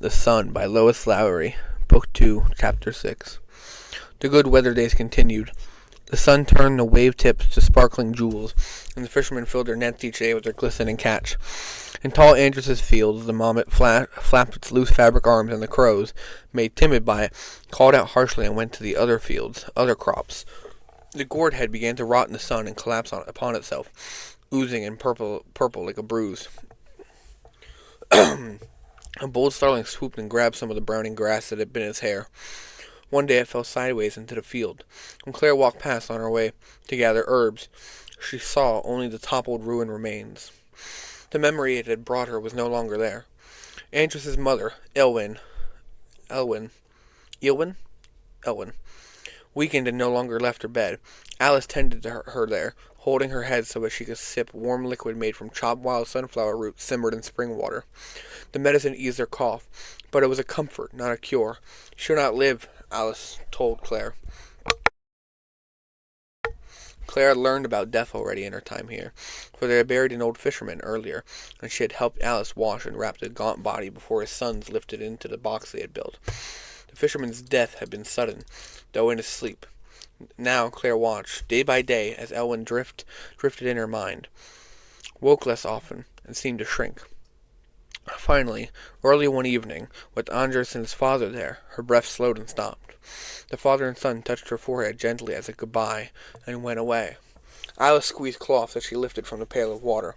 The Sun by Lois Lowry, Book 2, Chapter 6. The good weather days continued. The sun turned the wave tips to sparkling jewels, and the fishermen filled their nets each day with their glistening catch. In tall Andrews's fields, the marmot flapped its loose fabric arms, and the crows, made timid by it, called out harshly and went to the other fields, other crops. The gourd head began to rot in the sun and collapse upon itself, oozing and purple like a bruise. A bold starling swooped and grabbed some of the browning grass that had been its hair. One day it fell sideways into the field. When Claire walked past on her way to gather herbs, she saw only the toppled ruined remains. The memory it had brought her was no longer there. Andrews's mother, Elwyn, weakened and no longer left her bed. Alice tended to her there, holding her head so that she could sip warm liquid made from chopped wild sunflower roots simmered in spring water. The medicine eased her cough, but it was a comfort, not a cure. She would not live, Alice told Claire. Claire had learned about death already in her time here, for they had buried an old fisherman earlier, and she had helped Alice wash and wrap the gaunt body before his sons lifted it into the box they had built. The fisherman's death had been sudden, though in his sleep. Now Claire watched, day by day, as Elwyn drifted in her mind, woke less often, and seemed to shrink. Finally, early one evening, with Andres and his father there, her breath slowed and stopped. The father and son touched her forehead gently as a goodbye, and went away. Alice squeezed cloth that she lifted from the pail of water,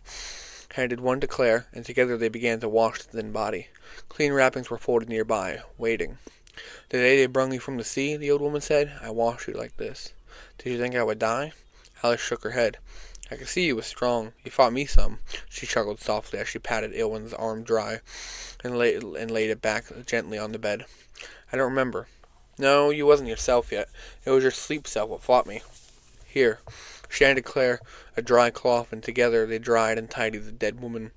handed one to Claire, and together they began to wash the thin body. Clean wrappings were folded nearby, waiting. The day they brung you from the sea, the old woman said, I washed you like this. Did you think I would die? Alice shook her head. I could see you was strong. You fought me some. She chuckled softly as she patted Elwyn's arm dry and laid it back gently on the bed. I don't remember. No, you wasn't yourself yet. It was your sleep self what fought me. Here. She handed Claire a dry cloth, and together they dried and tidied the dead woman,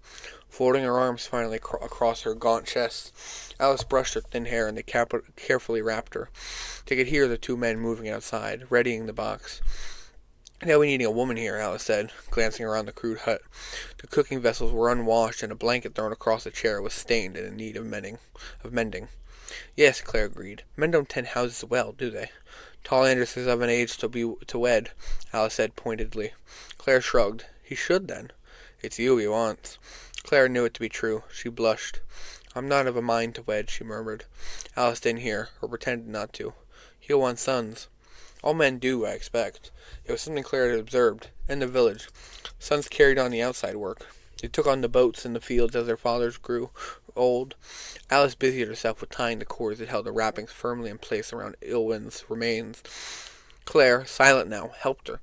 folding her arms finally across her gaunt chest. Alice brushed her thin hair, and they carefully wrapped her. They could hear the two men moving outside, readying the box. Now we needing a woman here, Alice said, glancing around the crude hut. The cooking vessels were unwashed, and a blanket thrown across the chair was stained and in need of mending. Yes, Claire agreed. Men don't tend houses well, do they? Tall Andrews is of an age to wed, Alice said pointedly. Claire shrugged. He should, then. It's you he wants. Claire knew it to be true. She blushed. I'm not of a mind to wed, she murmured. Alice didn't hear, or pretended not to. He'll want sons. All men do, I expect. It was something Claire had observed, in the village. Sons carried on the outside work. They took on the boats in the fields as their fathers grew old. Alice busied herself with tying the cords that held the wrappings firmly in place around Elwyn's remains. Claire, silent now, helped her.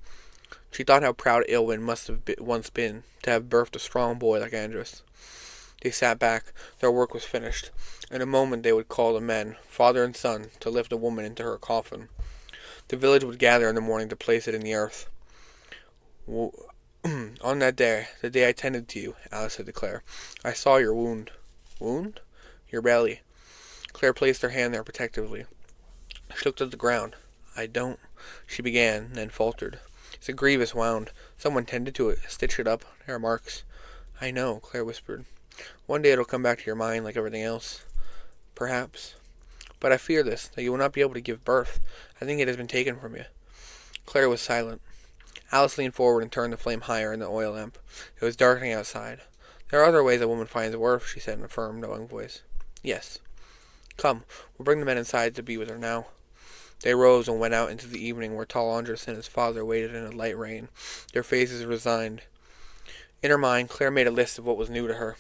She thought how proud Elwyn must have once been to have birthed a strong boy like Andrus. They sat back. Their work was finished. In a moment they would call the men, father and son, to lift the woman into her coffin. The village would gather in the morning to place it in the earth. On that day, the day I tended to you, Alice said to Claire, I saw your wound. Wound? Your belly. Claire placed her hand there protectively. She looked at the ground. I don't, she began, then faltered. It's a grievous wound. Someone tended to it, stitched it up. There are marks. I know, Claire whispered. One day it'll come back to your mind like everything else. Perhaps. But I fear this, that you will not be able to give birth. I think it has been taken from you. Claire was silent. Alice leaned forward and turned the flame higher in the oil lamp. It was darkening outside. There are other ways a woman finds worth, she said in a firm, knowing voice. Yes. Come, we'll bring the men inside to be with her now. They rose and went out into the evening where tall Andres and his father waited in a light rain, their faces resigned. In her mind, Claire made a list of what was new to her.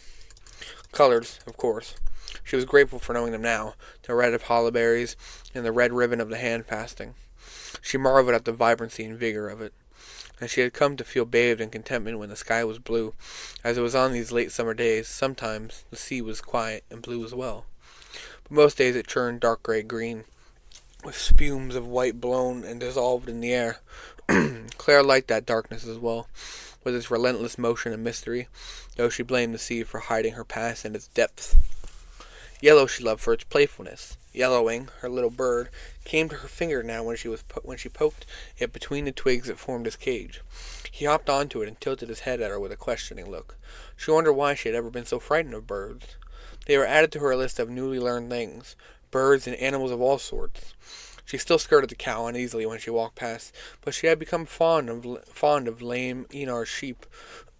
Colors, of course. She was grateful for knowing them now, the red of hollyberries and the red ribbon of the hand fasting. She marveled at the vibrancy and vigor of it, and she had come to feel bathed in contentment when the sky was blue, as it was on these late summer days. Sometimes the sea was quiet and blue as well, but most days it turned dark gray-green, with spumes of white blown and dissolved in the air. Claire liked that darkness as well, with its relentless motion and mystery, though she blamed the sea for hiding her past and its depths. Yellow she loved for its playfulness. Yellowing, her little bird, came to her finger now when she poked it between the twigs that formed his cage. He hopped onto it and tilted his head at her with a questioning look. She wondered why she had ever been so frightened of birds. They were added to her list of newly learned things, birds and animals of all sorts. She still skirted the cow uneasily when she walked past, but she had become fond of lame Enar's sheep,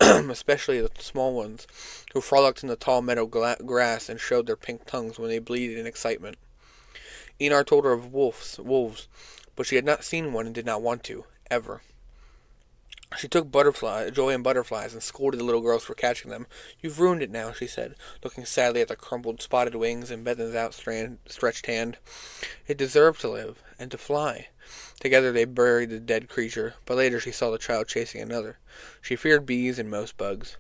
especially the small ones, who frolicked in the tall meadow grass and showed their pink tongues when they bleated in excitement. Enar told her of wolves, but she had not seen one and did not want to, ever. She took joy in butterflies and scolded the little girls for catching them. "You've ruined it now," she said, looking sadly at the crumpled, spotted wings and Bethan's outstretched hand. "It deserved to live, and to fly." Together they buried the dead creature, but later she saw the child chasing another. She feared bees and most bugs.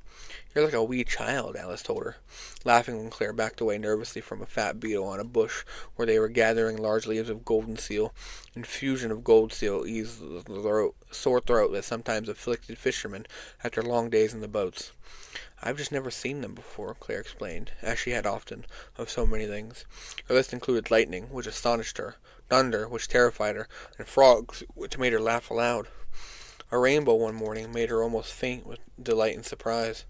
"You're like a wee child," Alice told her, laughing when Claire backed away nervously from a fat beetle on a bush where they were gathering large leaves of golden seal. Infusion of gold seal eased the sore throat that sometimes afflicted fishermen after long days in the boats. "I've just never seen them before," Claire explained, as she had often, of so many things. Her list included lightning, which astonished her, thunder, which terrified her, and frogs, which made her laugh aloud. A rainbow one morning made her almost faint with delight and surprise.